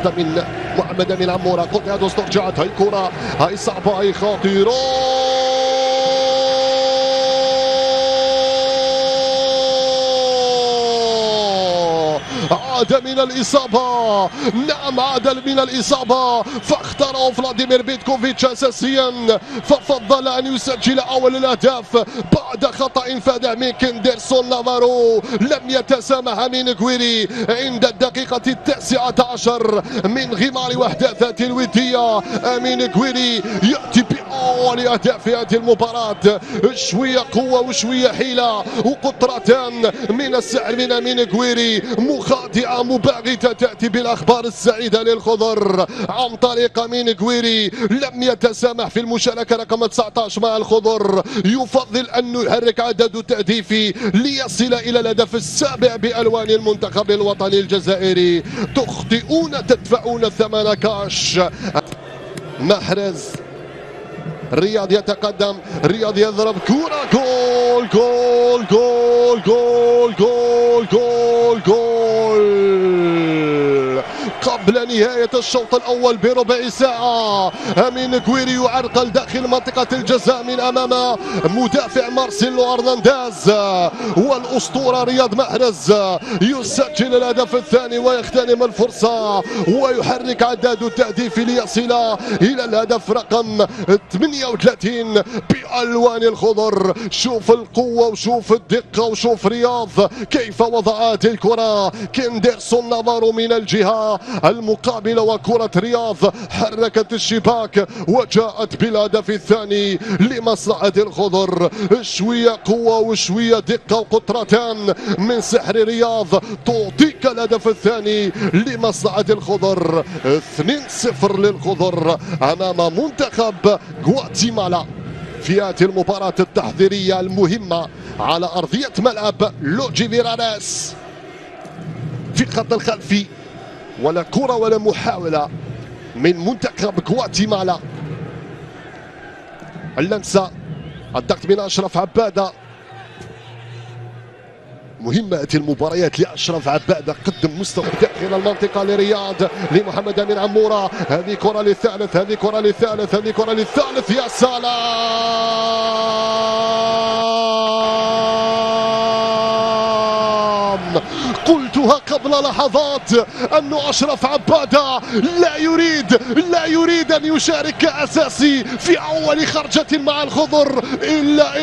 اللقطة من محمد أمين عمورة. قلت هذا استرجعت هاي كرة، هاي صعبة، هاي خطيرة، عاد من الإصابة. نعم عاد من الإصابة، فاختاره فلاديمير بيتكوفيتش أساسيا، ففضل أن يسجل أول الأهداف بعد خطأ فادح من كندرسون نافارو. لم يتسامح مينغويري عند الدقيقة 19 من غمار وحداثات الودية. مينغويري يأتي بأول أهداف هذه المباراة، شوية قوة وشوية حيلة وقطرتان من السحر من مينغويري، مخاطئة مباغتة تأتي بالأخبار السعيدة للخضر عن طريق مينغويري. لم يتسامح في المشاركة رقم 19 مع الخضر، يفضل أن يحرك عدد تهديفي ليصل إلى الهدف السابع بألوان المنتخب الوطني الجزائري. تخطئون تدفعون الثمن كاش. محرز، رياض يتقدم، رياض يضرب كرة، جول جول جول جول جول جول جول قبل نهاية الشوط الأول بربع ساعة. مينغويري يعرقل داخل منطقة الجزاء من أمام مدافع مارسيلو أرنانديز، والأسطورة رياض محرز يسجل الهدف الثاني ويغتنم الفرصة ويحرك عداد التهديف ليصل إلى الهدف رقم 38 بألوان الخضر. شوف القوة وشوف الدقة وشوف رياض كيف وضع هذه الكرة. كندرسون نافارو من الجهة المقابلة وكرة رياض حركت الشباك وجاءت بالهدف الثاني لمصلحة الخضر. شوية قوة وشوية دقة وقطرتان من سحر رياض تعطيك الهدف الثاني لمصلحة الخضر. 2-0 للخضر أمام منتخب غواتيمالا في هذه المباراة التحضيرية المهمة على أرضية ملعب لوجي فيراريس. في الخط الخلفي ولا كرة ولا محاولة من منتخب غواتيمالا. اللمسة، الضغط من أشرف عبادة. مهمة هذه المباريات لأشرف عبادة، قدم مستوى داخل المنطقة لرياض لمحمد أمين عمورة. هذه كرة للثالث، هذه كرة للثالث، هذه كرة للثالث، يا سلام. قلتها قبل لحظات أن أشرف عبادة لا يريد أن يشارك كأساسي في أول خرجة مع الخضر إلا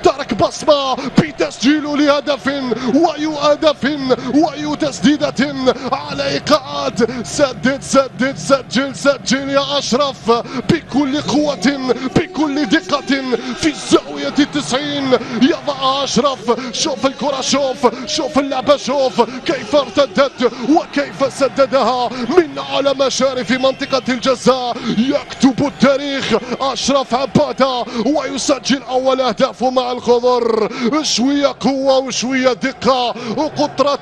ترك بصمة بتسجيل لهدف وتسديدة على إيقاعات. سجل يا أشرف بكل قوة بكل دقة في الزاوية 90. يضع أشرف، شوف الكرة، شوف اللعبة، شوف كيف ارتدت وكيف سددها من على مشارف منطقة الجزاء. يكتب التاريخ أشرف عبادة ويسجل أول أهدافه مع الخضر. شوية قوة وشوية دقة وقطرة